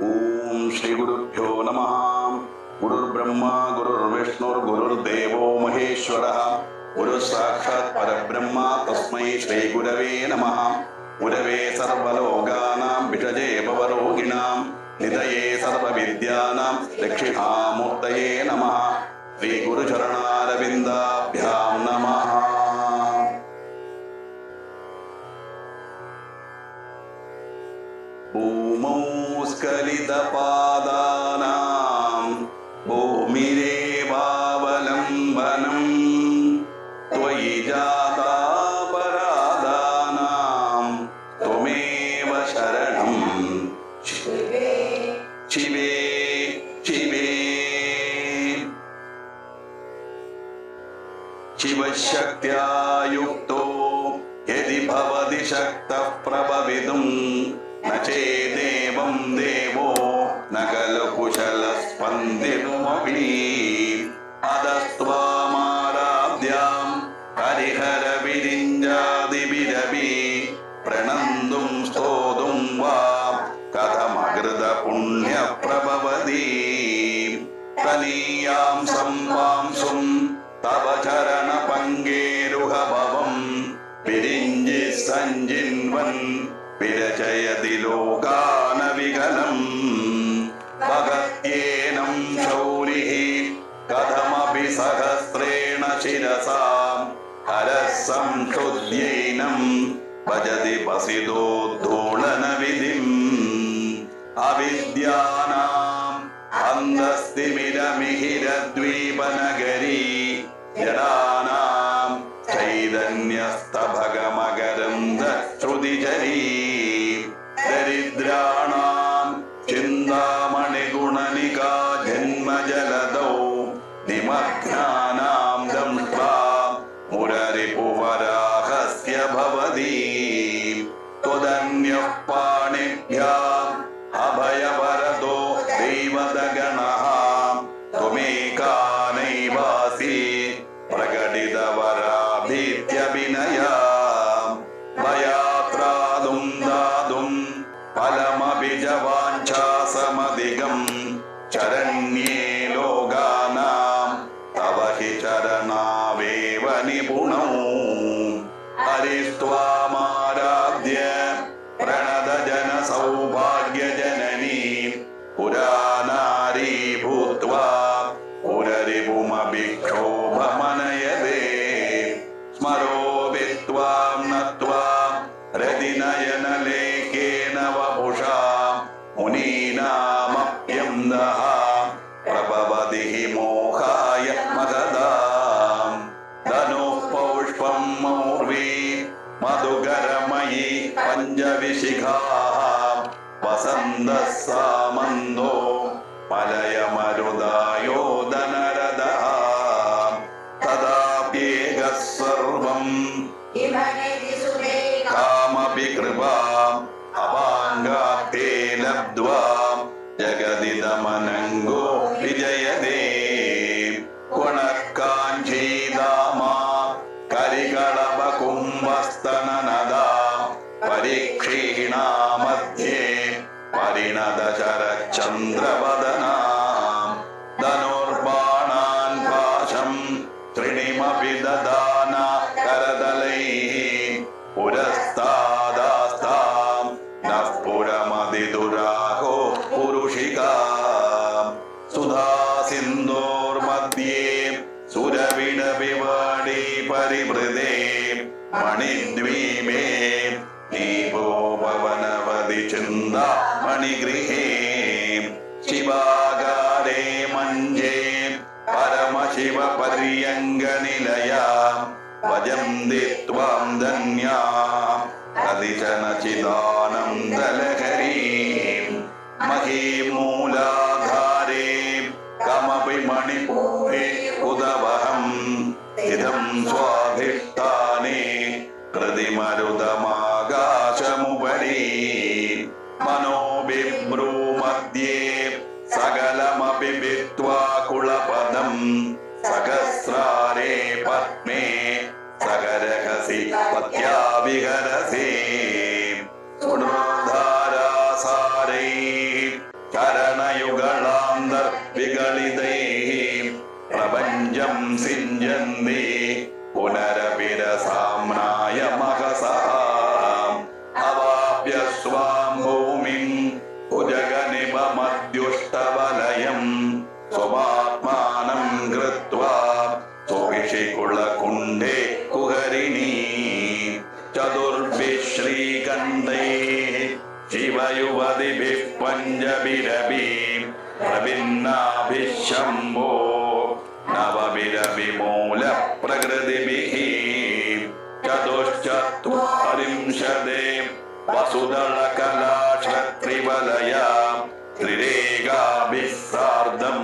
ഓം ശ്രീ ഗുരുഭ്യോ നമഃ. ഗുരുർബ്രഹ്മ ഗുരുർവിഷ്ണുർഗുരുർദേവോ മഹേശ്വരഃ. ഗുരു സാക്ഷാത് പരബ്രഹ്മ തസ്മൈ ശ്രീ ഗുരവേ നമഃ. ഗുരവേ സർവലോകാനാം വിഷജേ ഭവരോഗിണാം നിധയേ സർവവിദ്യാനാം ദക്ഷിണാമൂർത്തയേ നമഃ. ശ്രീ ഗുരുചരണാരവിന്ദാഭ്യാം നമഃ. ഭൂമൗ സ്ഖലിതപാദാനാം ഭൂമിരേവാവലംബനം ത്വയി ജാതാപരാധാനാം ത്വമേവ ശരണം ശിവേ ശിവേ ശിവേ. ശിവശക്ത്യാ യുക്തോ യദി ഭവതി ശക്തഃ പ്രഭവിതും ന ചേദേവം ദേവോ ന ഖലു കുശലസ്പന്ദിതുമപി. അദസ്ത്വാമാരാധ്യാം ഹരിഹര വിരിഞ്ചാദിഭിരപി പ്രണന്തും സ്തോതും വാ കഥമകൃത പുണ്യ പ്രഭവതി. തനീയാം സംവാംസും തവ ചരണ പങ്കേരുഹഭവം വിരിഞ്ചി സഞ്ജിൻവൻ വിരചയതി ലോകാനവികലം. ഭഗത്യേനം ശൗരിഃ കഥമപി സഹസ്രേണ ശിരസാം ഹരഃ സംശുദ്ധ്യൈനം ഭജതി വസിതോദ്ധൂളനവിധിം. അവിദ്യാനാം അന്തസ്തിമിരമിഹിരദ്വീപനഗരീ ജഡാനാം ചൈതന്യസ്തഭഗമകരന്ദ ശ്രുതിചരീ. ദരിദ്രാണാം ചിന്താമണിഗുണനികാ ജന്മജലദൗ നിമഗ്നാനാം ദംഷ്ട്രാ മുരരിപുവരാഹസ്യ ഭവതി. ത്വദന്യഃ പാണിഭ്യാം അഭയവരദോ ദൈവതഗണഃ ത്വമേകാ നൈവാസി പ്രകടിതവരാഭീത്യഭിനയാ. ഭയാത്രാതും ദാതും ഫലമഭിജവാഞ്ചാസമധികം ശരണ്യേ ലോകാനാം തവ ഹി ചരണാവേവ നിപുണൗ. ഹരിസ്ത്വാമാരാധ്യ പ്രണതജന സൗഭാഗ്യജനനീ പുരാനാരീ ഭൂത്വാ പുരരിപുമഭിക്ഷോഭമനയതേ. സ്മരോഭിത്വാം നത്വാം രതിനയനലേഖേന വപുഷാ മുനീനാമപ്യന്തഃ പ്രഭവതി ഹി മോഹായ മഹദാം. ധനുഃ പൗഷ്പം മൗർവീ മധുകരമയീ പഞ്ചവിശിഖാഃ വസന്തഃ സാമന്തോ മലയമരുദായോ ധനരദഃ. തദാപ്യേകഃ സർവം കാമപി കൃപാം അവാംഗാത്തേ ലബ്ധ്വാ ജഗദിദമനംഗോ വിജയതേ. കുണക്കാഞ്ചീദാമാ കരികളവകുംഭസ്തനനദാ പരീക്ഷീണാമധ്യേ പരിണതശരചന്ദ്രവദനാം. ധനുർബാണാൻ പാശം ത്രിണിമപി ദദാന കരതലൈഃ പുരസ്താദാസ്താം നഃ പുരമതിദുരാഹോ പുരുഷികാം. സുധാസിന്ധോർമധ്യേ സുരവിടവിവാടി പരിവൃതേ മണിദ്വീപേ ദീപോ ഭവനവതി ചിന്താമണിഗൃഹേ. ശിവാകാരേ മഞ്ജേ പരമശിവ പര്യങ്കനിലയാ ഭജന്തി ത്വാം ധന്യാ കതിചന ചിദാനന്ദലഹരീ. മഹീമൂലാധാരേ കമപി മണിപൂരേ ഉദവഹം ഇദം സ്വാധിഷ്ഠാനേ കൃതിമരുതമാകാശമുപരി. മനോബിഭ്രൂമധ്യേ സകലമപി വിദ്വാ കുളപദം സഹസ്രാരേ പത്മേ സകരഹസി പത്യാ വിഹരസി. ചതുർഭിः ശ്രീകണ്ഠൈः ശിവയുവതിഭിः പഞ്ചഭിരഭിः പ്രഭിന്നാഭിः ശംഭോ നവഭിരഭിമൂലപ്രകൃതിഭിः ചതുശ്ചത്വാരിംശതേ വസുദളകലാശ്രത്രിവലയാ ത്രിരേഖാഭിः സാർദ്ധം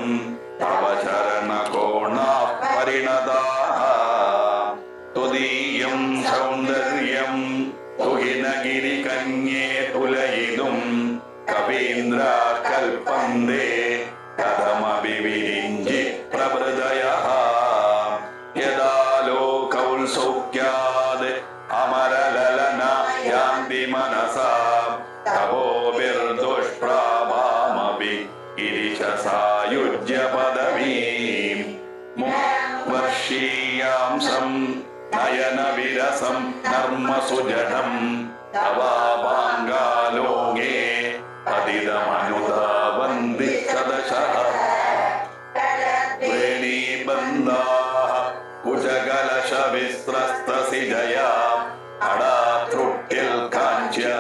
തവ ചരണകോണാः പരിണതാः തുദീയം സൗന്ദര്യം തുഹിനഗിരികന്യേ തുലയിതും കവീന്ദ്രാകൽപന്തേ കഥമപി വിരിഞ്ചി പ്രഭൃതയഃ യദാ ലോകൗത്സൗഖ്യാദ് അമരലലന യാന്തി മനസാ തപോഭിർദുഷ്പ്രാഭാമപി ഗിരിശസായുജ്യ പദവീം വർഷീയാംസം നയന വിരസം നർമ്മസുജഠം തവാപാംഗാലോകേ പതിതമനുധാവന്തി സദശഃ വേണീബന്ധാഃ കുശകലശവിസ്രസ്തസിജയാ അടാത്രുട്യൽ കാഞ്ചാ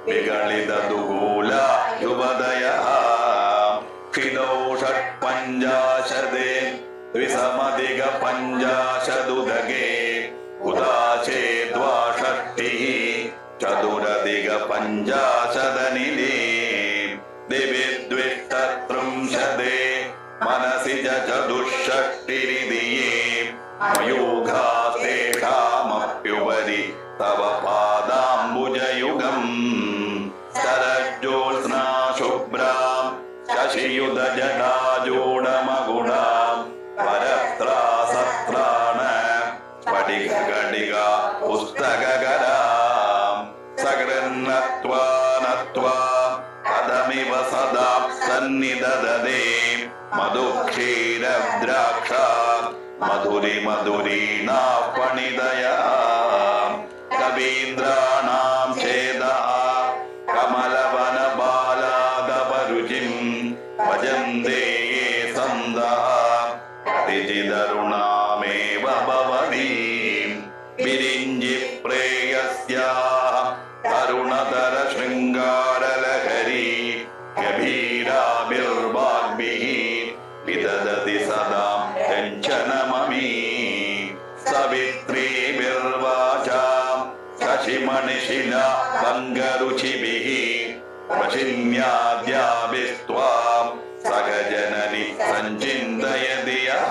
വിഗളിതദുകൂല യുവദയഃ ക്ഷിതൗ ഷട്പഞ്ചാശതേ ദ്വിസമധിക പഞ്ചാശതുദകേ ഉദാശേ ദ്വാഷഷ്ഠിഃ ചതുരധിക പഞ്ചാശതനിലേ ദിവി ദ്വിഷ്ടത്രിംശതേ മനസി ചതുഷ്ഷഷ്ടിരിതിയേ മയൂഖാസ്തേഷാമപ്യുപരി തവ പാദാംബുജയുഗം ശരജ്യോത്സ്നാ ശുഭ്രാം ശശിയുധജടാജൂഢമഗുണാം പരത്രാസത്രാണ സ്ഫടികഘടിക പുസ്തകകരാം സകൃന്നത്വാ നത്വാ കഥമിവ സദാ സന്നിദദതേ മധുക്ഷീരദ്രാക്ഷ മധുരി മധുരീണാഃ പണിതയഃ കവീന്ദ്രാണാം ഛേദഃ കമലവനബാലാദപരുചിം ഭജന്തേ യേ സന്തഃ ഋജിതരുണാമേവ ഭവതീം വിരിഞ്ചി പ്രേയസ്യാഃ തരുണതര ശൃംഗാരലഹരി ഗഭീരാഭിർവാഗ്ഭിഃ വിദദതി സദാ കഞ്ചനമമീ സവിത്രീഭിർവാചാം ശശിമണിശിലാ ഭംഗരുചിഭിഃ വശിന്യാദ്യാഭിസ്ത്വാം സഹജനനി സഞ്ചിന്തയതി യഃ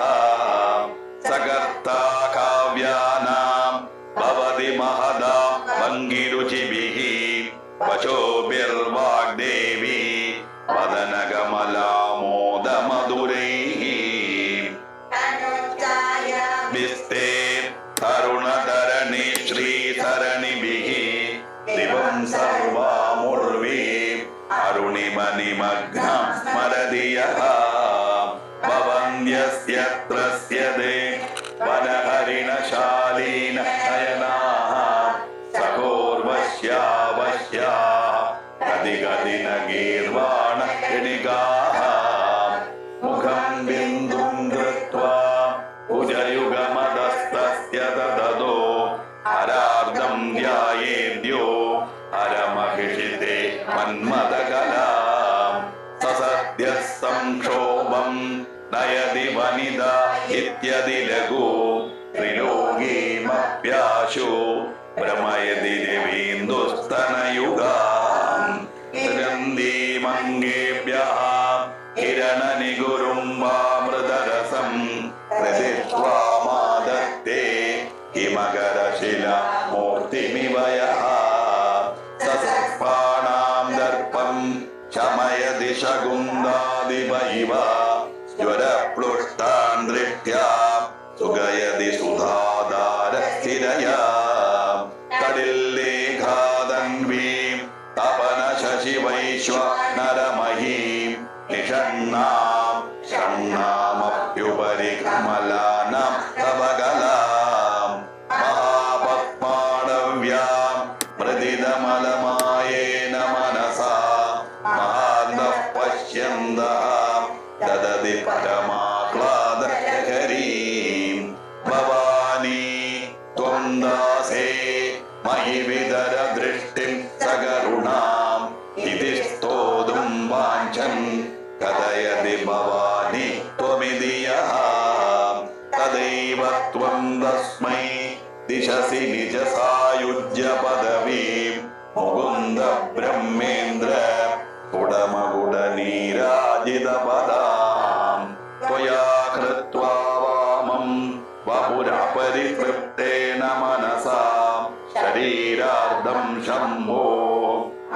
സകർത്താ കാവ്യാനാം ഭവതി മഹദാ ഭംഗിരുചിഭിഃ വചോഭിർവാഗ്ദേവി വദനകമലാമോദമധുരൈഃ വിസ്തേ തരുണധരണി ശ്രീധരണിഭിഃ ദിവം സർവാമുർവീ അരുണിമനിമഗ്നം സ്മരതി യഃ ഭവന്യസ്യത്ര സ്യദേ വനഹരിണശാലീന നയനാഃ സഖോർവശ്യാവശ്യാഃ ഗതിഗതിന ഗീർവാണ ഗണികാഃ മുഖം ബിന്ദും ധൃത്വാ ഭുജയുഗമദസ്തസ്യ ദദതോ ഹരാർദ്ധം ധ്യായേദ്യോ ഹരമഹിഷിതേ മന്മദകലാം സസദ്യഃ സംക്ഷോഭം നയതി വനിത ഇത്യതി ലഘു ത്രിലോകീമപ്യാശു ഭ്രമയതി രവീന്ദുസ്തനയുഗാം ഗ്രന്ഥീമംഗേഭ്യഃ കിരണനിഗുരുംബാമൃതരസം ഹൃദിത്വാ മാദത്തേ ഹിമകരശിലാ മൂർത്തിമിവ യഃ സസർപ്പാണാം ദർപ്പം ശമയതി ശകുന്ദാദിവ ഇവ ജ്വരപ്ലുഷ്ടാൻ ദൃഷ്ട്യാ സുഗയതി സുധാധാര സ്ഥിരയാ കടില്ലേഖാതൻവീം തപന ശശി വൈശ്വനരമഹീം നിഷണ്ണാം ഷണ്ണാമപ്യുപരി കമലാനാം തവകലാം മഹാപത്മാടവ്യാം मयि विदर दृष्टिं सकरुणाम् इति स्तोतुं वाञ्छन् कथयति भवानि त्वमिति यः तदैव त्वं तस्मै दिशसि निज सायुज्य पदवीं मुकुन्द ब्रह्मेन्द्र कुडमकुडनीराजितपदां त्वया कृत्वा वामं वपुरपरितृप्तेन मनसा शरीरार्धं शम्भो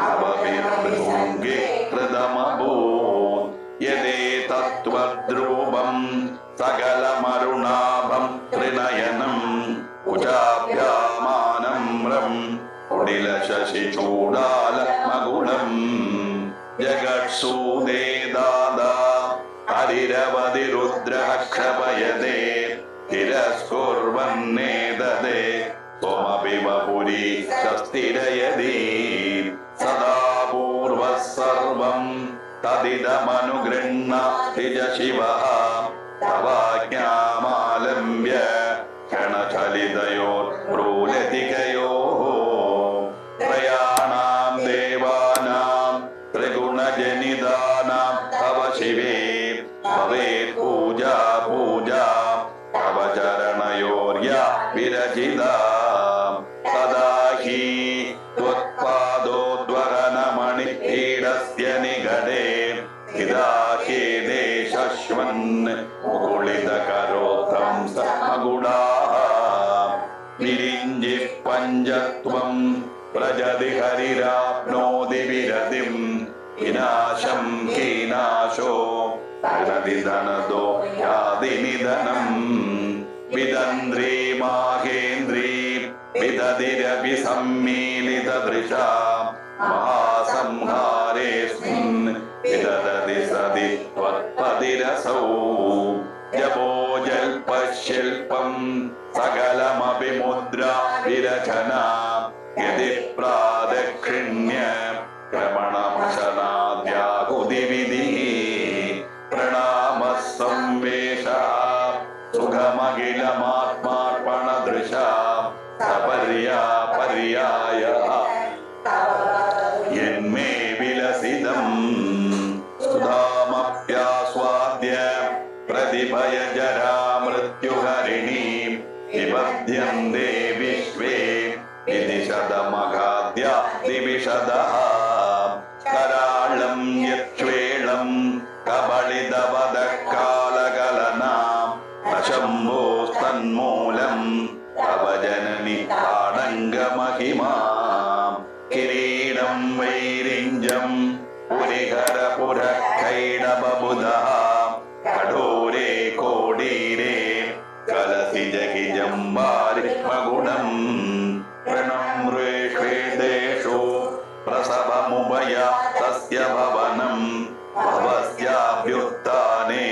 अवविर्भृङ्गे कृतमभूत् यदेतत्त्वद्रूपं सकलमरुणाभं त्रिनयनम् कुचाभ्यामानम्रं कुटिलशशिचूडालमगुणम् जगत्सूदे दादा हरिरवधिरुद्रः क्षपयते तिरस्कुर्वन्नेदते त्वमपि वपुरी शस्तिरयति सदा पूर्वः सर्वं तदिदमनुगृह्णाति च शिवः तवाज्ञामालम्ब्य क्षणचलितयोर्भ्रूलतिकयोः त्रयाणां देवानां त्रिगुणजनितानां तव शिवे भवेत् पूजा पूजा तव चरणयोर्या विरचिता तदा हि त्वत्पादोद्वहनमणिपीडस्य निकटे हिदाख्येदेशश्वन् मुकुलितकरोत्थं समगुणाः विरिञ्जिः पञ्चत्वं व्रजति हरिराप्नोति विरतिं विनाशं कीनाशो विरति धनदो याति निधनम् विदन्द्री माहेन्द्री विदधिरपि सम्मीलितदृशा महासंहारेऽस्मिन् विदधति सदि त्वत्पतिरसौ जपोजल्पशिल्पं सकलमपि मुद्रा विरचना यदि प्रादक्षिण्य क्रमणमशनाद्याहुतिविधिः प्रणामः संवेशः सुखमखिलमात्मार्पणदृशा सपर्यापर्यायः यन्मे विलसितम् सुधामप्यास्वाद्य प्रतिभयजरा मृत्युहरिणीं निबध्यन्ते विश्वे इति शतमगाद्या दिविशदः कराळं यच्छ्वेळं कबलितवदः कालकलनां अशम्भोस्तन्मूलं तव जननि आडङ्गमहिमां किरीटं वैरिञ्जं पुरिहरपुरः कैडबबुधः कठोरे कोडीरे कलसि जगिजम्बारि मगुणम् प्रणम्रेष्वेदेषु प्रसवमुभया तस्य भवनं भवस्याभ्युत्थाने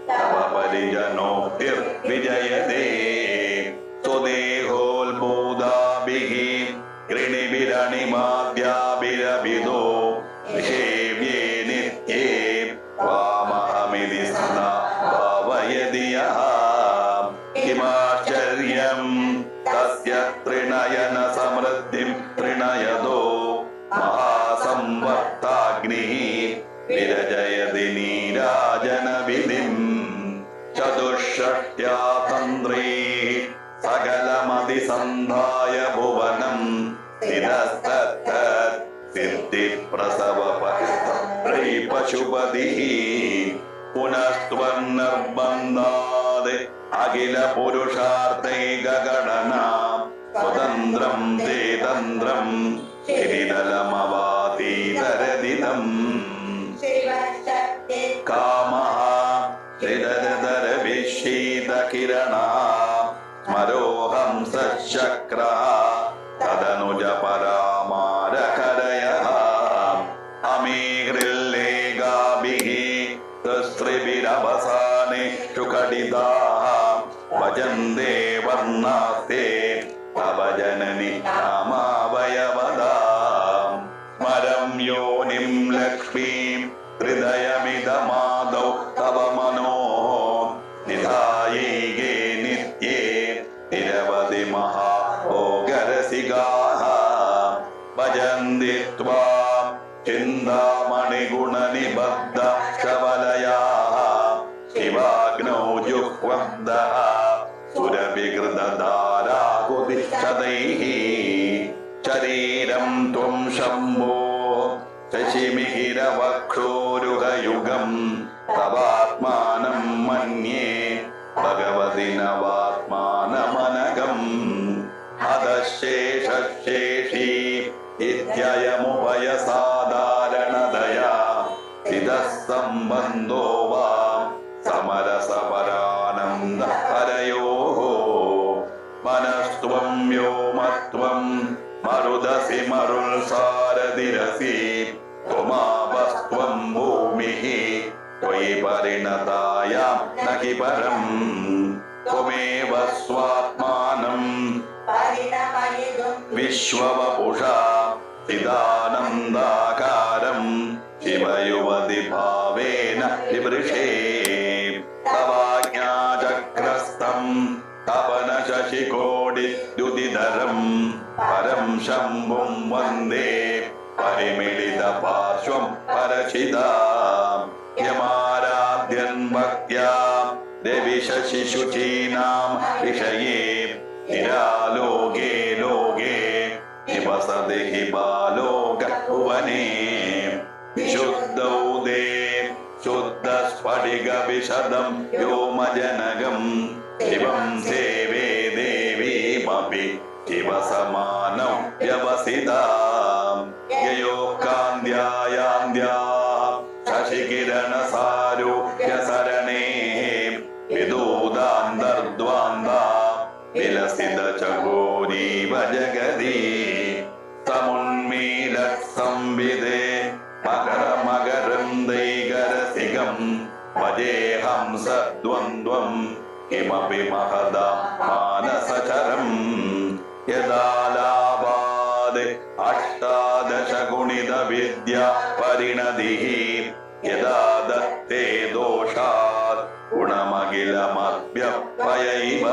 तव परिजनोक्तिर्विजयते स्वदेहोल्बोधाभिः कृणिभिरणिमाद्याभिरभिदो निषेव्ये नित्ये त्वामहमिति सदा भावयति यः किमाश्चर्यं तस्य त्रिनयन समृद्धिं त्रिनयदो महासंवर्ताग्निः विरजयति नीराजनविधिं चतुष्षष्ट्या तन्त्रैः सकलमधिसन्धाय भुवनं सिद्धस्तत्तत् सिद्धिप्रसवपस्तत्रै पशुपतिः पुनस्त्वन्निर्बन्धात् अखिल पुरुषार्थैकगणना स्वतन्त्रं ते तन्त्रं गिरिदलमवातीतरदिदम् कामः हृदयदरविशीतकिरणः स्मरोऽहं सचक्रः तदनुज परामारकरयः अमीहृल्लेगाभिः स्त्रिभिरवसानेषु कटिताः भजन्ते वर्णास्ते तव जननि नामावयवदाम् स्मरं योनिं लक्ष्मीं हृदयमिदमादौ ഭജന്തി ത്വാം ചിന്താമണിഗുണനിബദ്ധ ശവലയാഃ ശിവാഗ്നൗ ജുഹ്വബ്ദഃ സുരവികൃതധാരാകുതിഷ്ഠതൈഃ ശരീരം ത്വം ശംഭോ ശശിമിഹിരവക്ഷോരുഹയുഗം തവാത്മാനം മന്യേ ഭഗവതി നവാത്മാനമനഘം അധശേഷശേഷി ഇത്യയമുഭയസാധാരണതയാ സ്ഥിതഃ സംബന്ധോ വാ സമരസപരാനന്ദ ഹരയോഃ മനസ്ത്വം വ്യോമത്വം മരുദസി മരുൾ സാരഥിരസി ത്വമാപസ്ത്വം ഭൂമിഃ ത്വയി പരിണതായാം നഹി പരം ത്വമേവ സ്വാത്മാനം വിശ്വവപുഷാ ചിദാനന്ദാകാരം ശിവയുവതി ഭാവേന വിവൃഷേ തവാജ്ഞാചക്രസ്ഥം തപന ശശികോടി ദ്യുതിധരം പരം ശംഭും വന്ദേ പരിമിളിത പാർശ്വം പരചിതാം യമാരാധ്യൻ ഭക്ത്യാ ദേവി ശശിശുചീനാം വിഷയേ നിരാലോകേ ലോകേ നിവസതി ഹി ബാലോക ഭുവനേ വിശുദ്ധൗ ദേ ശുദ്ധ സ്ഫടിക വിശദം വ്യോമജനകം ശിവം സേവേ ദേവീമപി ശിവസമാനൗ വ്യവസിതാം യയോകാന്ധ്യായാന്ധ്യാ ശശികിരണസാരൂപ്യസരണേ വിദൂതാന്തർദ്വാന്താ വിലസിത ചകോരീവ ജഗതി സമുന്മീലസംവിദേ മകരമകരം ദൈകരസികം ഭജേഹംസദ്വന്ദ്വം കിമപി മഹദാ മാനസചരം യദാലാപാദ് അഷ്ടാദശ ഗുണിത വിദ്യ പരിണതിഃ യദാ ദത്തേ ദോഷാത് ഗുണമഖിലമഭ്യപയൈവ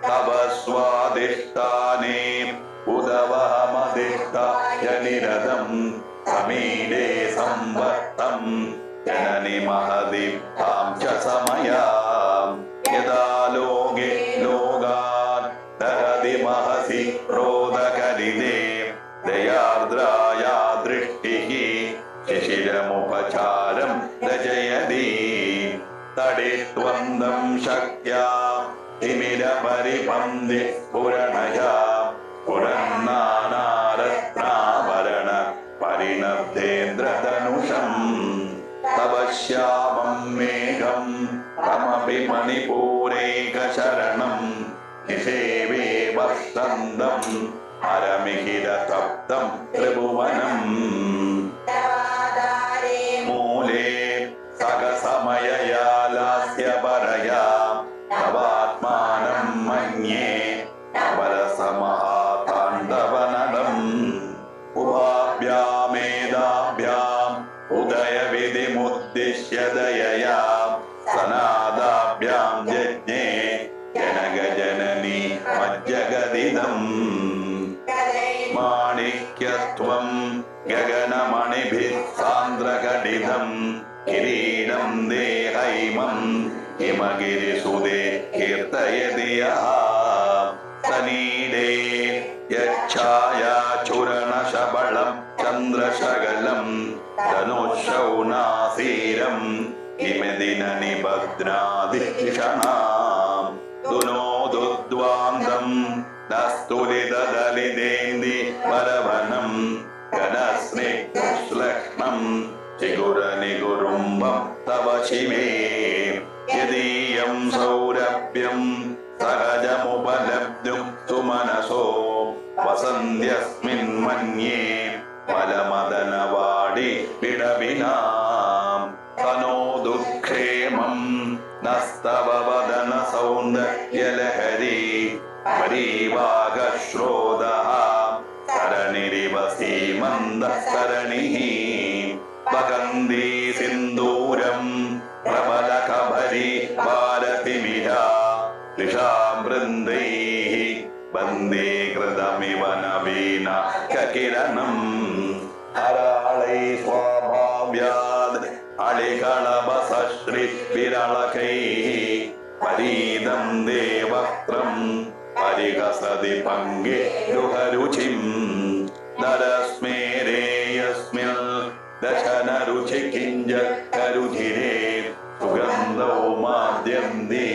തവ സ്വാദിഷ്ടാനേ ഉദവഹമദിഷ്ടായ നിരതം സമീഡേ സംവത്തം ജനനി മഹതി താം ച സമയാം യദാ ലോകേ ലോകാൻ ദഹതി മഹസി ക്രോധകരിതേ ദയാർദ്രായാ ദൃഷ്ടിഃ ശിശിരമുപചാരം രചയതി തടിത്വന്തം ശക്യാ തിമിരപരിപന്തി പുരണയാ പുരന്നാനാരത്നാഭരണ പരിണബ്ധേന്ദ്രധനുഷം തവ ശ്യാമം മേഘം തമപി മണിപൂരൈകശരണം നിഷേവേ വർഷന്തം ഹരമിഹിരതപ്തം ത്രിഭുവനം മൂലേ സഹസമയയാ ലാസ്യപരയാ തവാത്മാനം മന്യേ പരസമഹാതാണ്ഡവനടം ഉപാഭ്യാമേധാഭ്യാം ഉദയവിധിമുദ്ദിശ്യ ദയയാ സനാദാഭ്യാം ജജ്ഞേ ജനകജനനി മജ്ജഗദിദം മാണിക്യത്വം ഗഗനമണിഭിः സാന്ദ്രഘടിതം കിരീടം ദേഹൈമം ഹിമഗിരിസുതേ കീർത്തയതി യഃ സനീടേ യച്ഛായാചുരണശബളം ചന്ദ്രശകലം ധനുഷൗനാസീരം ഹിമദിന നിബധ്നാദിക്ഷണാം ദുനോദുദ്വാന്തം നസ്തുലിതദലിതേന്ദി പരവനം ഘനസ്നിഗ്ധശ്ലക്ഷ്ണം ചിഗുരനിഗുരുംബം തവ ശിവേ യദീയം സൗരഭ്യം സഹജമുപലബ്ധും സുമനസോ വസന്ത്യസ്മിൻ മന്യേ ഫലമദനവാടി വിടവിനാം തനോദുഃഖേമം നസ്തവ വദന സൗന്ദര്യലഹരി പരീവാഗശ്രോതഃ സരണിരിവ സീമന്തസരണിഃ വകന്ദീ സിന്ദൂരം പ്രബലകഭരി ഭാരതിമിരാ ദിശാം വൃന്ദൈഃ വന്ദേ കൃതമിവ നവി കിരണം ഹരാളൈ സ്വാഭാവ്യാദ് അളികളഭസശ്രീ വിരളകൈ പരീതം ദേവക്രം പരിഹസതി പങ്കെ രുഹരുചിം നരസ്മേരേയസ്മിൽ ദശനരുചി കിഞ്ചരുചിരേ സുഗന്ധൗ മാദ്യന്തി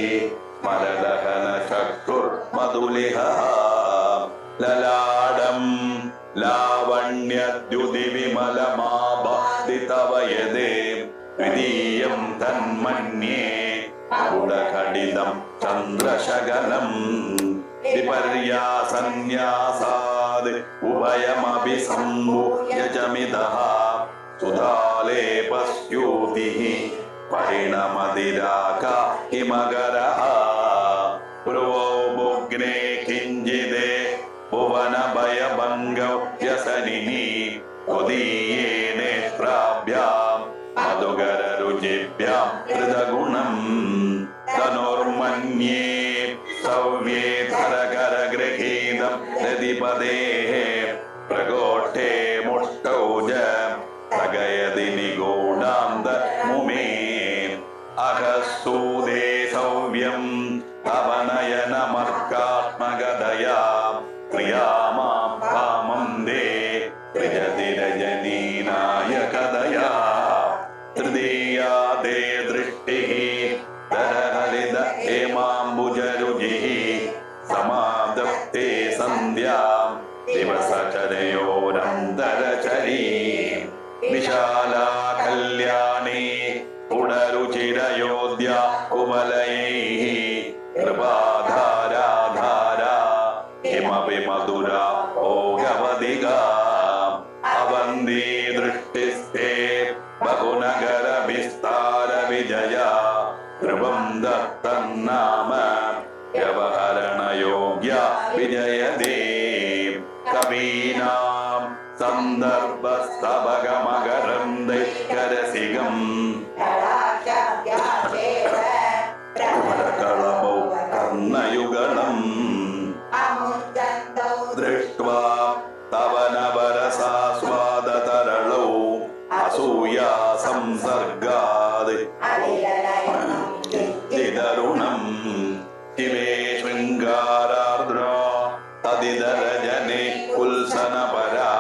സ്മരദഹന ചക്ഷുർ മധുലിഹ ലലാടം ലാവണ്യദ്യുതി വിമലമാബാദിതവയദേ ദ്വിതീയം തന്മന്യേ ഗുഡകടിതം ചന്ദ്രശകലം വിപര്യാസന്യാസാദ് ഉഭയമപി സംഭൂയജമിതഃ സുധാലേപസ്യൂതിഃ പരിണമതിരാക ഹിമകരഃ ഭ്രുവോ മുഗ്നേ കിഞ്ചിദേ ഭുവനഭയഭംഗൗ വ്യസനിനി ഉദീയേ നേത്രാഭ്യാം മധുകരരുചിഭ്യാം ഹൃദഗുണം ധനുർമന്യേ സവ്യേ ധരകരഗൃഹീതം രതിപദേഃ പ്രകോഷ്ഠേ മുഷ്ടൗ ച സ്ഥഗയതി നിഗൂഢാന്തർമുമേ അഹസ്സൂദേ സവ്യം തവനയനമർക്കാത്മകതയാ ക്രിയാമാഭാമന്ദേ ത്രിജതി രജനീനായകതയാ തൃതീയാ ദേ ദൃഷ്ടിഃ ദരഹരിത ഹേമാംബുജരുചിഃ സമാദപ്തേ സന്ധ്യാം ദിവസചരയോരന്തരചരീം വിശാലാ കല്യാണി പുനരുചിരയോധ്യാ കുമലൈഃ കൃപാധാരാധാരാ കിമപി മധുരാ ഭോഗവതികാ അവന്തി ദൃഷ്ടിസ്ഥേ ബഹുനഗര വിസ്താര വിജയാ ധ്രുവം ദത്തന്നാമ വ്യവഹരണയോഗ്യ വിജയദേ കവീനാം സന്ദർഭസ്തവകമകരന്ദൈകരസികം കളഭൗ കർണയുഗളം ദൃഷ്ട്വാ തവനവരസാസ്വാദതരളൗ അസൂയാ സംസർഗാദ് രുണം ശിവേ ശൃംഗാരാർദ്രാ തദിതരജനെ കുൽസനപരാ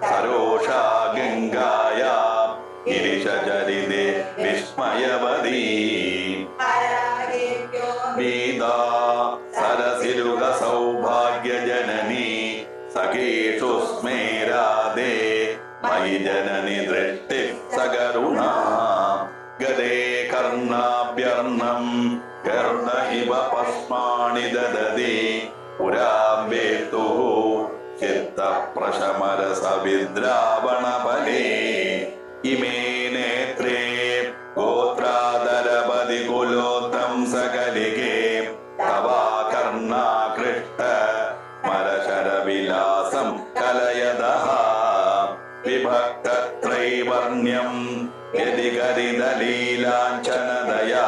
സരോഷാ ഗംഗായാ ഗിരിശചരിതേ വിസ്മയവതീ വീദാ സരസിരുഹ സൗഭാഗ്യജനനീ സഖേഷു സ്മേരാദേ മയി ജനനി ദൃഷ്ടി സകരുണാ ഗദേ കർണാഭ്യർണം കർണ ഇവ പസ്മാണി ദദതി പുരാംബേതുഃ ചിത്തപ്രശമരസവിദ്രാവണഫലേ ഇമേ നേത്രേ ഗോത്രാദരപതി കുലോത്തം സകലികേ തവാ കർണാകൃഷ്ട സ്മരശരവിലാസം കലയതഃ വിഭക്തത്രൈവർണ്യം യദി കരിതലീലാഞ്ചനദയാ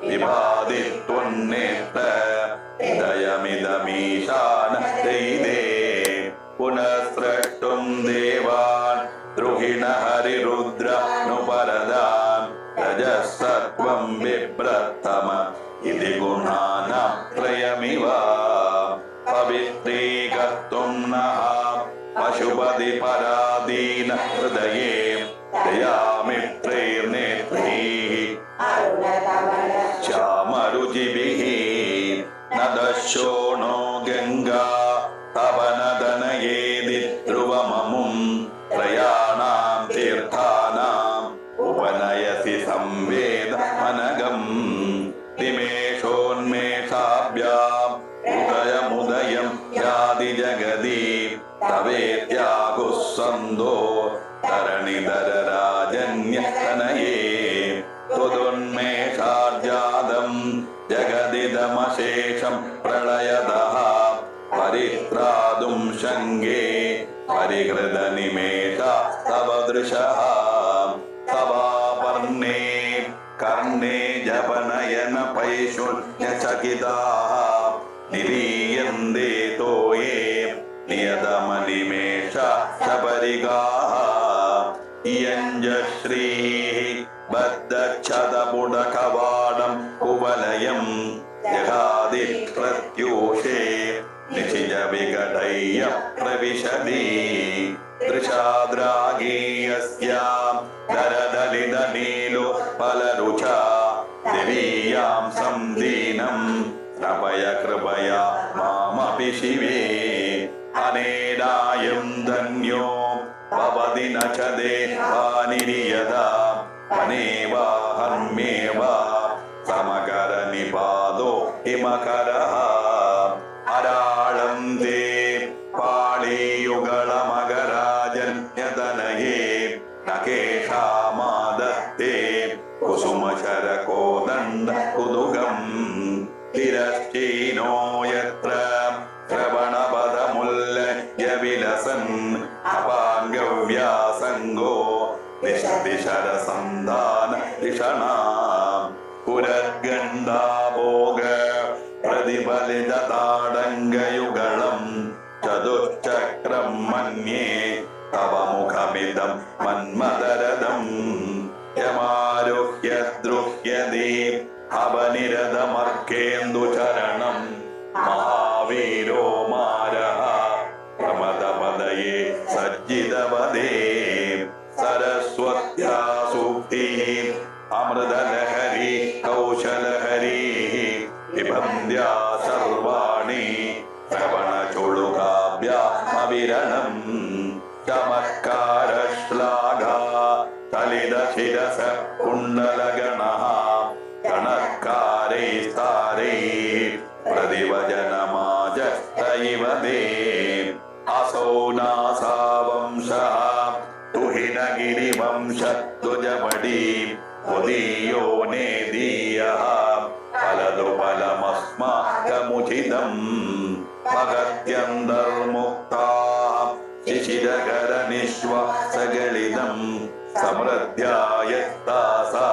വിഭാതിത്വന്നേത്ര ഹൃദയമിദമീശാനദൈതേ പുനഃസ്രഷ്ടും ദേവാൻ ദ്രുഹിണ ഹരിരുദ്രനുപരദാൻ രജസത്വം വിപ്രത്തമ ഇതി ഗുണാനാം ത്രയമിവ പവിത്രീകർത്തും നഃ പശുപതി പരാധീന ഹൃദയേ ദയാമിത്രൈർനേത്രൈഃ ശ്യാമരുചിഭിഃ നദശോണോ ഗംഗാ തവനദനയേതി ധ്രുവമമും ത്രയാണാം തീർത്ഥാനാം ഉപനയസി സംവേദമനഗം നിമേഷോന്മേഷാഭ്യാം ഉദയമുദയം യാതി ജഗതി തവേത്യാഗുഃ സന്തോ തരണിധരരാജന്യതനയേ ത്വദുന്മേഷാർജാതം ജഗദിദമശേഷം പ്രളയതഃ പരിത്രാതും ശങ്കേ പരിഹൃതനിമേഷ തവ ദൃശഃ തവാപർണേ കർണേ ജപനയന പൈശുന്യചകിതാഃ നിരീയന്തേ തോയേ നിയതമനി परिमेष शबरिगाः इयञ्ज श्रीः बद्धच्छदपुडकवाडं कुवलयं जगादि प्रत्यूषे निशिजविकटय्य प्रविशति दृशाद्रागीयस्यां दरदलितनीलो फलरुचा देवीयां संदीनं नपय कृपया मामपि शिवे अनेनायं धन्यो भवति न च देवानिरि यदा अनेवाहन्मेव समकरनिपादो हिमकरः अराळं ते पाळीयुगलमगराजन्यतनये न केषामादत्ते कुसुमशरकोदण्ड कुदुगम् तिरश्चीनो यत्र श्रवणपदमुल्लय विलसन् अपाङ्गव्यासङ्गो निशतिशरसन्धान दिशणा पुरर्गण्डाभोग प्रतिफलितताडङ्गयुगलं चतुश्चक्रं मन्ये तव मुखमिदं मन्मदरदम् यमारुह्य द्रुह्यति अवनिरदमर्केन्दुचरणं महावीरो मारः प्रमदपदये सज्जितपदे सरस्वत्या सूक्तिः अमृतलहरी कौशलहरीः विबन्ध्या सर्वाणि श्रवणचुळुकाभ्यामविरणम् चमत्कारश्लाघा चलितशिरस कुण्डलगणः गणत्कारैस्तारैः प्रतिवचनमाजस्तैव ते असौ नासावंशः तुहिनगिरिवंशद्वजपडी उदीयो नेदीयः फलदु फलमस्माकमुचितम् भगत्यन्तर्मुक्ताः शिशिरकरनिश्वासगलितम् समृद्ध्यायत्तासां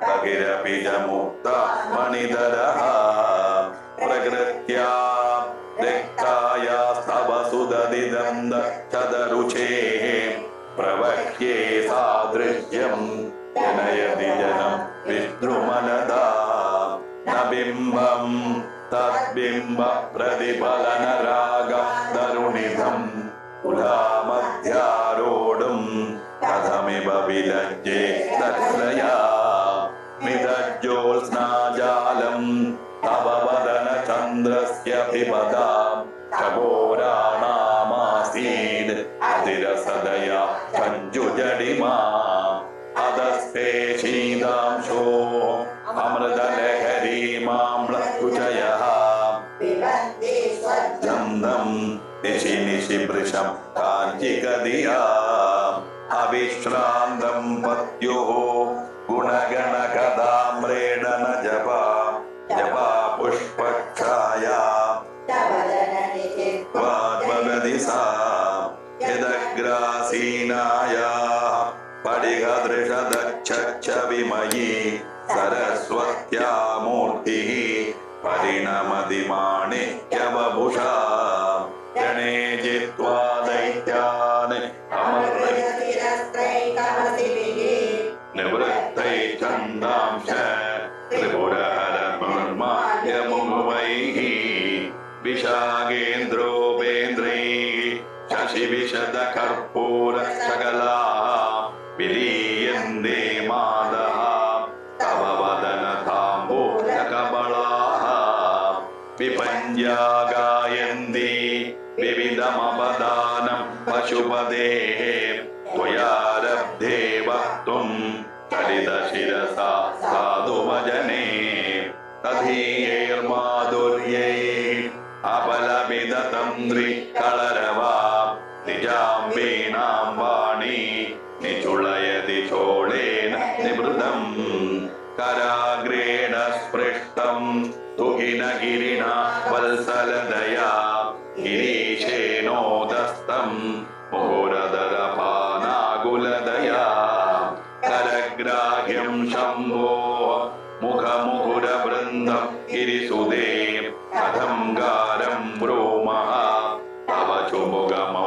भगिरपि च मुक्ता मणिधरः प्रकृत्या रिक्तायास्तव सुददिदन्द चदरुचेः प्रवक्ष्ये सादृश्यं जनयति जनं विद्रुमलदा न बिम्बं तद्बिम्ब प्रतिफलन रागं दरुणिधं कुलामध्यारोढुं कथमिव विलज्जे तत्रया मितज्जोत्स्नाजालं तव वदन चन्द्रस्य पिबदां खगोराणामासीत् अतिरसदया कञ्जुजडिमा अदस्ते शीदांशो अमृतलहरी माम्लकुचयः चन्दं निशि निशि वृषं काञ्चिकदिया अविश्रान्तं पत्युः गुणगणकदाम्रेडन जपा जपा पुष्पक्षाया वाग्भवति सा यदग्रासीनायाः पडिगदृशदक्षच्छ विमयी सरस्वत्या मूर्तिः परिणमति माणिक्यवपुषा गणे जित्वा दैत्यान् निवृत्तैः छन्दांश त्रिपुरहरमर्मायमुवैः विशागेन्द्रोपेन्द्रैः शशिविशदकर्पूरशकलाः विलीयन्ते मादः तव वदनताम्बूलकबलाः विपञ्जा गायन्ति विविधमवदानं पशुपतेः त्वयारब्धे वक्तुं चलितशिरसा साधुवचने तधीयैर्माधुर्यैः अपलपिततन्द्रि कलरवा निजाम्बीनां वाणी निचुलयति चोळेन निवृतं कराग्रेण स्पृष्टं तुहिनगिरिणा वत्सलदया गिरीशेनोदस्तं मुहुरदरपानाकुलदया करग्राह्यं शम्भो मुखमुहुरवृन्दं गिरिसुदे कथं गारं ब्रूमः तव चुमुगमौ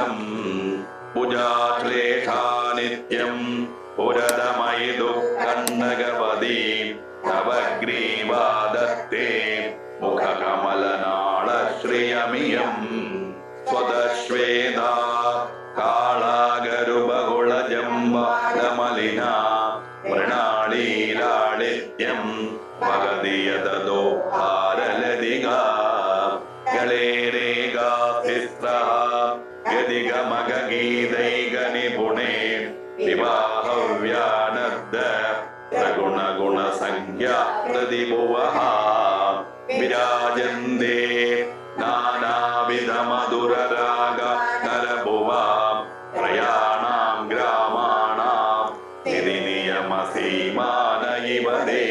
नीलम् भुजाश्लेषा नित्यं पुरदमयिदु कन्नगवती तव ग्रीवा दत्ते मुखकमलनाळश्रियमियम् स्वदश्वेदा काळागरुबहुळजम्बमलिना मृणालीलालित्यं भगति यददो हारलदिगा गलेरेगातिस्रः गदिगमगगीतैकनिपुणे विवाहव्यानद्द प्रगुणगुणसंख्या प्रतिभुवः विराजन्ते नानाविधमधुरराग नरभुवा त्रयाणां ग्रामाणां यदि नियमसीमान इव ते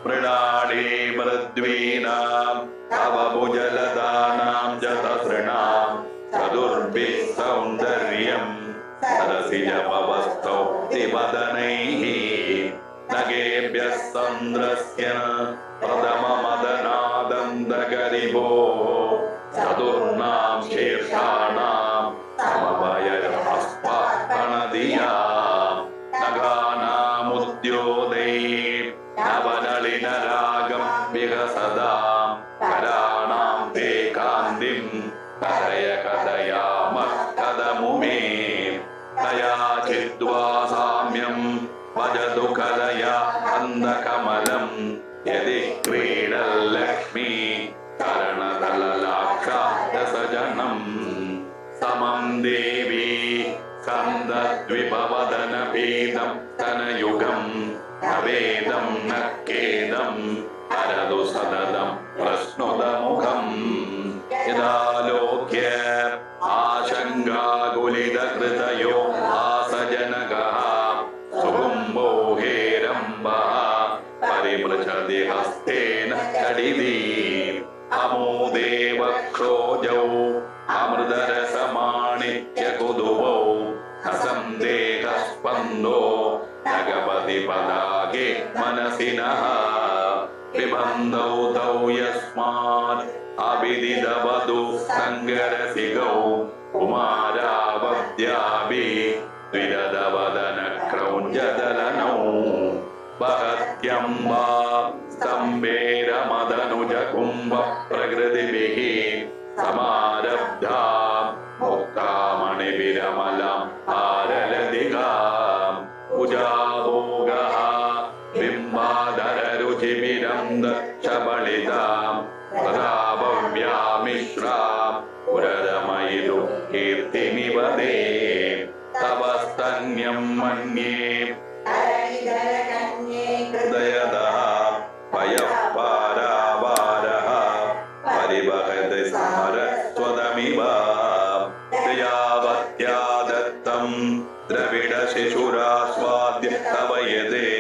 मृणाळे मृद्वीनां तव भुजलदानां च तसृणां चतुर्भिः सौन्दर्यं सरसिजपवस्तौ तिवदनैः नगेभ्यः चन्द्रस्य प्रथममदनादन्दगरिभो चतुर्णां शीर्षाणां समभयहस्पणधिया नगानामुद्योदै नवनलिनरागं विहसदां कराणां ते कान्तिं कथय कथयामः कथमुमे तया चिद्वा साम्यं भजतु कलया अन्धकमलं यदि क्रीडल्लक्ष्मी करणदललाक्षादसजनं समं देवी स्कन्दद्विपवदनपीतं तनयुगं नवेदं न खेदं करतु सततं प्रश्नुतमुखं यदालोक्य आशङ्काकुलितहृदयो आसजनकः सुकुम्भो हेरम्बः परिमृशति हस्तेन कडिदी अमोदेवक्षोजौ अमृतरसमाणिक्यकुतुभौ असन्देहस्पन्दो भगवति पदागे मनसि नः पिबन्धौ तौ यस्मात् अभिदिदवधु सङ्गरसिगौ कुमारावद्याभि द्विरदवदनक्रौञ्जदलनौ महत्यम्बा स्तम्भेरमदनुजकुम्भ प्रकृतिभिः समारब्धा मुक्तामणिभिरमलम् आरलदिगाम् उजाभोगः बिम्बाधररुचिभिरं दक्षबलिताम् प्रदाभव्यामिश्राम् पुरदमयिदु कीर्तिमिव ते तव स्तन्यं मन्ये हृदयदः पयः पारावारः परिवहति समरस्वदमिव प्रियावत्या दत्तं द्रविडशिशुरास्वाद्य तव यदे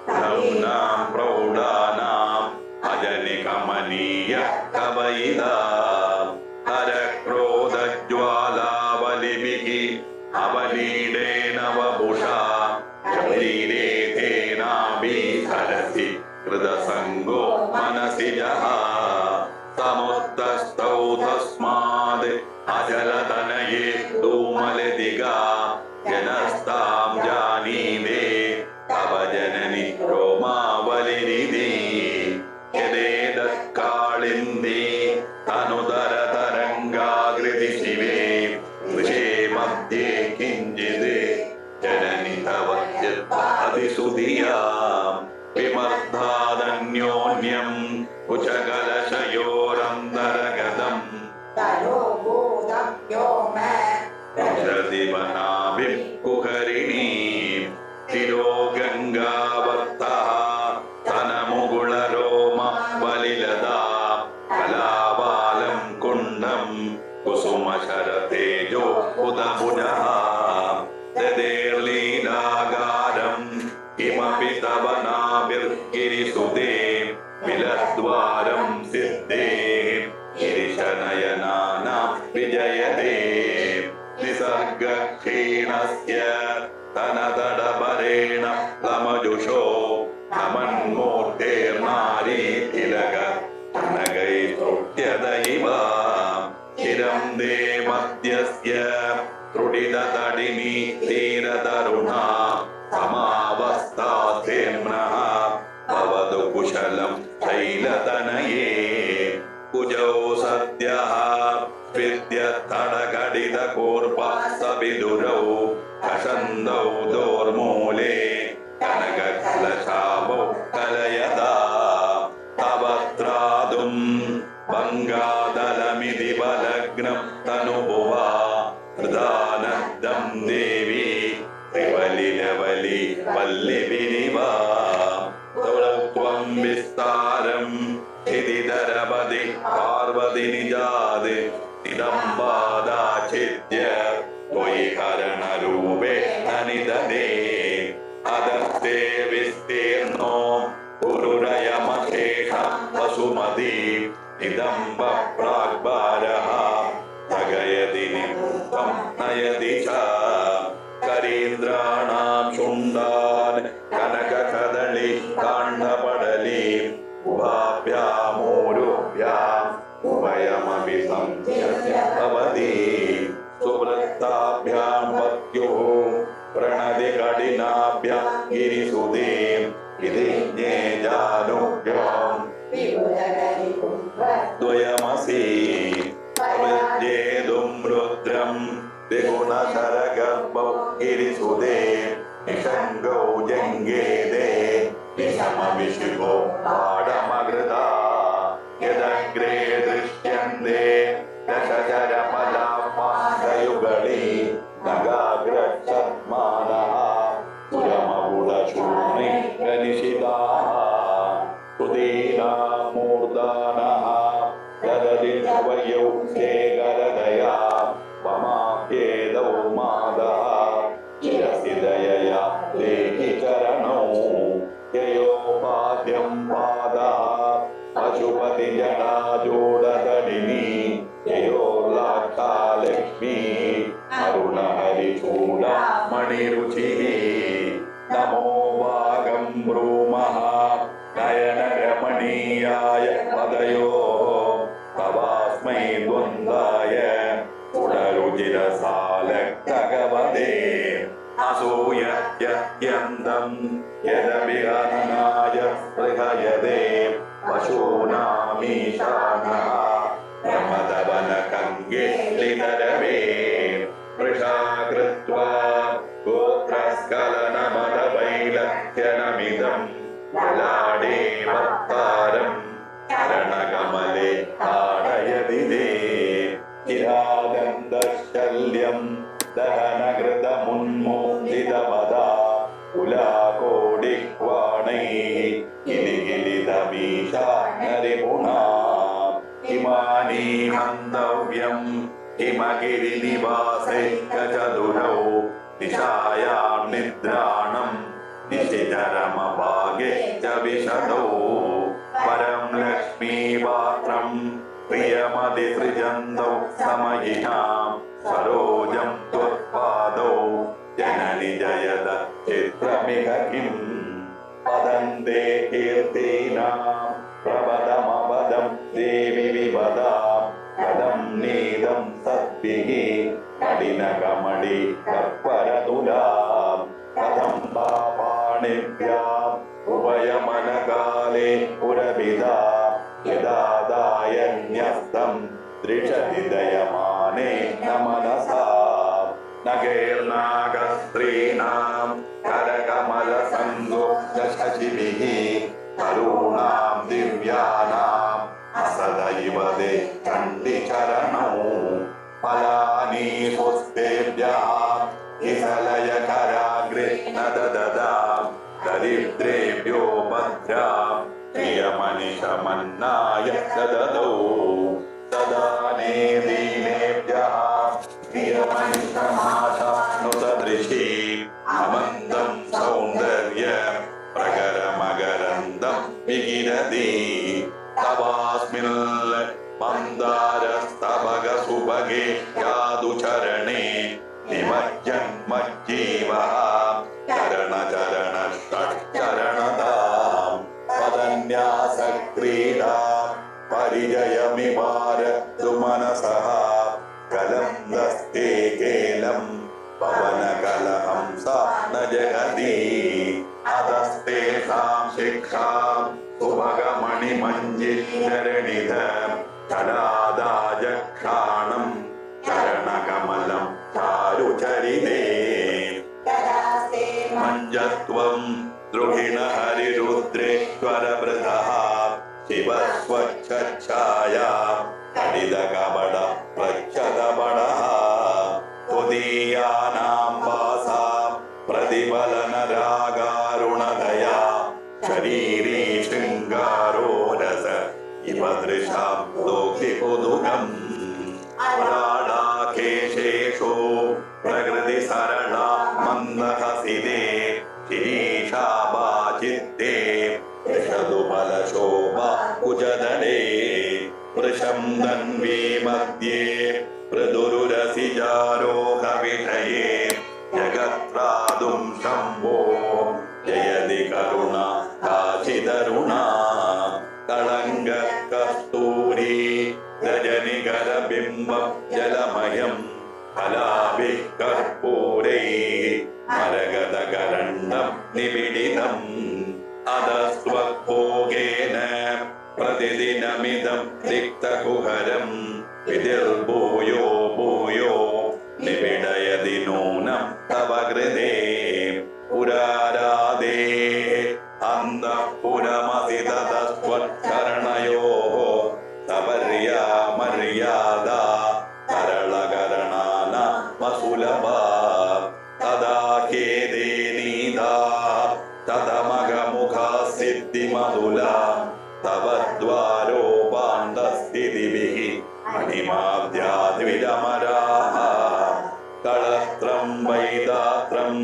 नौनां प्रौढानाम् अजनिकमनीय कवयिता हरक्रोधज्वालावलिभिः अवलीडेन वपुषा शरीरे तेनाभिहरति कृतसङ्गो मनसि जः समुत्तस्थौ तस्माद् अजलतनये धूमलतिका जनस्तां जानीते तव जननि रोमावलिरिति यदेतत्काळिन्दी तनुतरतरङ्गाकृति शिवे वृषे मध्ये किञ्चित् जननि तव यत्पादिसुधियां विमर्धादन्योन्यम् उचकलशयोरन्तरगतम् प्रतिपनाभिं कुहरिणीं तिरो गङ्गावर्तः तनमुकुलरोम बलिलता कलावालं कुण्डं कुसुमशरतेजो उदभुजः ददेर्लीलागारं किमपि तव नाभिर्गिरिसुते विलद्वारं सिद्धेः गिरिशनयनानां विजयते निसर्गक्षीणस्य तनतडपरेण लमजुषो नमन्मूर्तेर्नारी तिलक नगैस्तुत्यद इव चिरं देव मध्यस्य त्रुटिततडिनी तीरतरुणा समावस्थाधेम्नः भवतु कुशलं शैलतनये कुजौ सद्यः विद्यत्तडगडितकूर्पास्तविदुरौ कषन्दौ दोर्मूले कनककलशाभौ कलयदा तवत्रादुं बङ्गादलमिति बलग्नं तनुभुवा हृदानन्दं देवी त्रिवलिलवलि वल्लिविरिवा त्वं विस्तारं क्षितिधरपदि पार्वति निजादे निदम्बादाचित्य त्वयि करणरूपे अनिददे अदस्ते विस्तीर्णो पुरुरयमशेष वसुमती निदम्ब प्राग्भारः स्थगयति निवृत्तं नयति च करीन्द्राणां शुण्डान् कनककदळि काण्डपडलि उभाभ्यामूरुभ्याम् उभयमपि संस्यस्य भवति सुवृत्ताभ्यां पत्युः प्रणति कठिनाभ्यां गिरिसुते विधिज्ञे जानुभ्यां द्वयमसि विद्येदुं रुद्रं द्विगुणशरगर्भौ गिरिसुते निषङ्गौ जङ्गेदे विषमविशुभो पाडमकृता यदग्रे दृश्यन्ते दशचरफलापादयुगळि नगाग्रशत्मानः सुरमगुडचूर्णि कनिशिताः सुदीनाः मूर्धानः ददति स्वयौ शेखरदया ममाप्येदौ मादः शिरसि दयया देहि चरणौ ययोपाद्यं पादः पशुपति जटाजूडतडिनी ययोर्लाक्षालक्ष्मी अरुणहरिचूड मणिरुचिः नमो वागं ब्रूमः नयनरमणीयाय पदयोः तवास्मै द्वन्द्वाय पुनरुचिरसालक्तगवदे असूयत्यत्यन्तं यदभिहननाय हृदयदे पशूनामीशानः प्रमदवनकङ्गे लितरवे वृषा कृत्वा गोत्रस्खलनमदवैलक्ष्यनमिदं ललाडे वक्तारं चरणकमले ताडयति ते चिरागन्धशल्यं दहनघृतमुन्मोदितपदा कुलाकोटिक्वाणैः किलिकिलितमीशा नरिपुणा हिमानी हन्तव्यं हिमगिरिनिवासे गजदुरौ दिशायां निद्राणं निशिचरमभागे च विशदौ परं लक्ष्मीपात्रं प्रियमधिसृजन्तौ समयिनां सरोजं त्वत्पादौ जननि जयद चित्रमिह किम् पदन्ते कीर्तीनां प्रपदमपदं देवि विवदा कदं नीदं सद्भिः कठिनकमणि कर्परतुलां कथं पापाणिभ्याम् उभयमनकाले पुरभिदा यदा दायन्यस्तं दृशति दयमाने न मनसा नगैर्नागस्त्रीणां करकमलसङ्गोष्ठशशिभिः तरूणां दिव्यानाम् असदैव दे चण्डिचरणौ फलानि पुष्पेभ्यः किसलयकराग्रे न दददा दरिद्रेभ्यो भद्रां प्रियमनिशमन्नाय दददौ सदाने दीनेभ्यः प्रियमनिशमाशानुसदृशी अमन्दं सौन्दर्य प्रगरमगरन्दं विगिरति तवास्मिन् मन्दारस्तभगसुभगे यादुचरणे निमज्जन्मज्जीवः चरणचरणषट्चरणदां पदन्यासक्रीडां परिजयमिवार सुमनसः कलं മന്ദസ്തേ കേലം പവനകലഹംസ ന ജഗതി അതസ്തേഷാം ശിക്ഷാം സുഭഗമണിമഞ്ജിതരണിധ കലാദാജക്ഷാണം ചരണകമലം ചാരുചരിതേ മഞ്ജത്വം ദ്രുഹിണ ഹരിരുദ്രേശ്വരവൃതഃ ശിവസ്വച്ഛായ കടിതകപട പ്രച്ഛദപടഃ ത്വദീയാനാം വാസാം പ്രതിഫലനരാഗാരുണതയാ ശരീരേ ശൃംഗാരോ രസ ഇവ ദൃശാം ലോകി കുതുകം പ്രാണാകേശേഷോ പ്രകൃതി സരള മന്ദഹസിതേ ശിരീഷാഭാചിത്തേ ഋഷദുബലശോഭ കുജദലേ വൃഷം തൻവീ മധ്യേ മൃദുരുരസിജാരോഹ വിഷയേ ജഗത്രാതും ശംഭോ ജയതി കരുണ കാചിതരുണ കളങ്ക കസ്തൂരി രജനികര ബിംബം ജലമയം കലാഭി കർപ്പൂരൈ മരഗതകരണ്ഡം നിബിഡിതം അധസ്വഭോഗേന പ്രതിദിനമിദം തിക്തകുഹരം വിധിർഭൂയോ ഭൂയോ നിബിഡയതി നൂനം തവ കൃതേ പുരാരാധേ അന്തഃപുരമസിതതസ്ത്വച്ചരണയോഃ സപര്യാ മര്യാദ സരളകരണാന വസുലഭാ തദാ ഖേദേ നീതാ തദമഗമുഖാ സിദ്ധിമധുലാ തവ ദ്വാരോപാന്തസ്ഥിതിഭിഃ മണിമാദ്യാദ്വിരമരാഃ കളസ്ത്രം വൈദാത്രം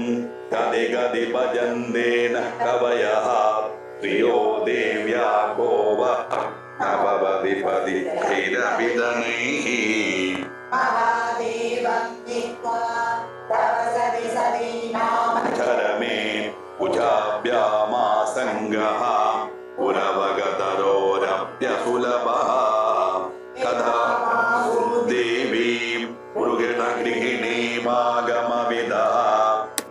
കതി കതി ഭജന്തേന കവയഃ പ്രിയോ ദേവ്യാ കോവ നവവതി പതി ക്ഷീരവിതനൈഃ ചരമേ കുജാഭ്യാമാസംഗഃ പുരവഗതരോരപ്യസുലഭഃ കഥാ ദേവീം ഗൃഹിണീമാഗമവിദഃ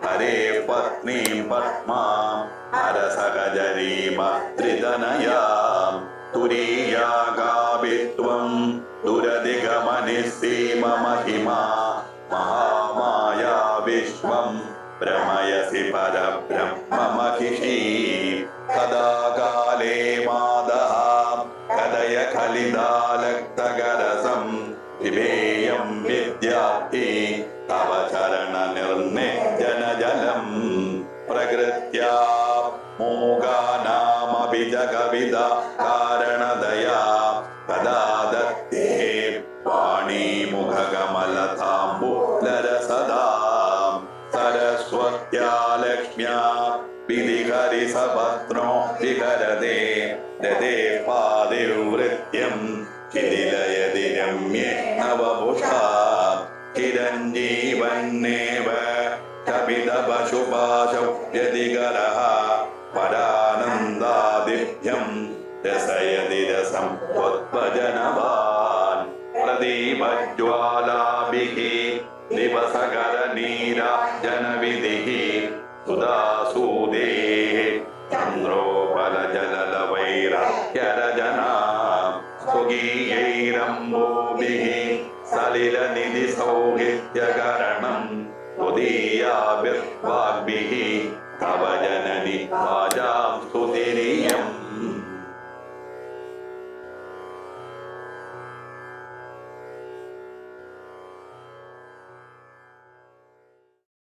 ഹരേ പത്നീം പത്മാം ഹരസഹജരീമത്രിതനയാം തുരീയാഗാഭിത്വം ദുരധിഗമനിസ്സീമമഹിമാ മഹാമായാ വിശ്വം ഭ്രമയസി പരബ്രഹ്മമഹിഷീ കഥാ കാലേ മാദഃ കദയ കലിതാലക്തകരസം വിഭേയം വിദ്യാർത്ഥി തവ ചരണ നിർനിജനജലം പ്രകൃത്യാ മൂകാനാമഭിജഗവിദ കാരണദയാ കദാ ദത്തേ വാണീമുഖകമലതാംബുലരസദാം സരസ്വത്യാ ലക്ഷ്മ്യാ വിധിഹരിസപത്നോ വിഹരതേ രതേ പാതിർവൃത്യം ചിതിലയതി രമ്യേ നവഭുഷാ ചിരഞ്ജീവന്നേവ കപിതപശുപാശൗ യതികരഃ പരാനന്ദാദിഭ്യം രസയതി രസം ത്വദ്ഭജനവാൻ പ്രദീപജ്വാലാഭിഃ ദിവസകരനീരാജനവിധിഃ സുധാസൂദേ ചന്ദ്രോപലജലവൈരാഗ്യരജനാ സ്വകീയൈരംബോഭിഃ സലിലനിധിസൗഹിത്യകരണം ത്വദീയാഭിർവാഗ്ഭിഃ തവ ജനനി വാചാ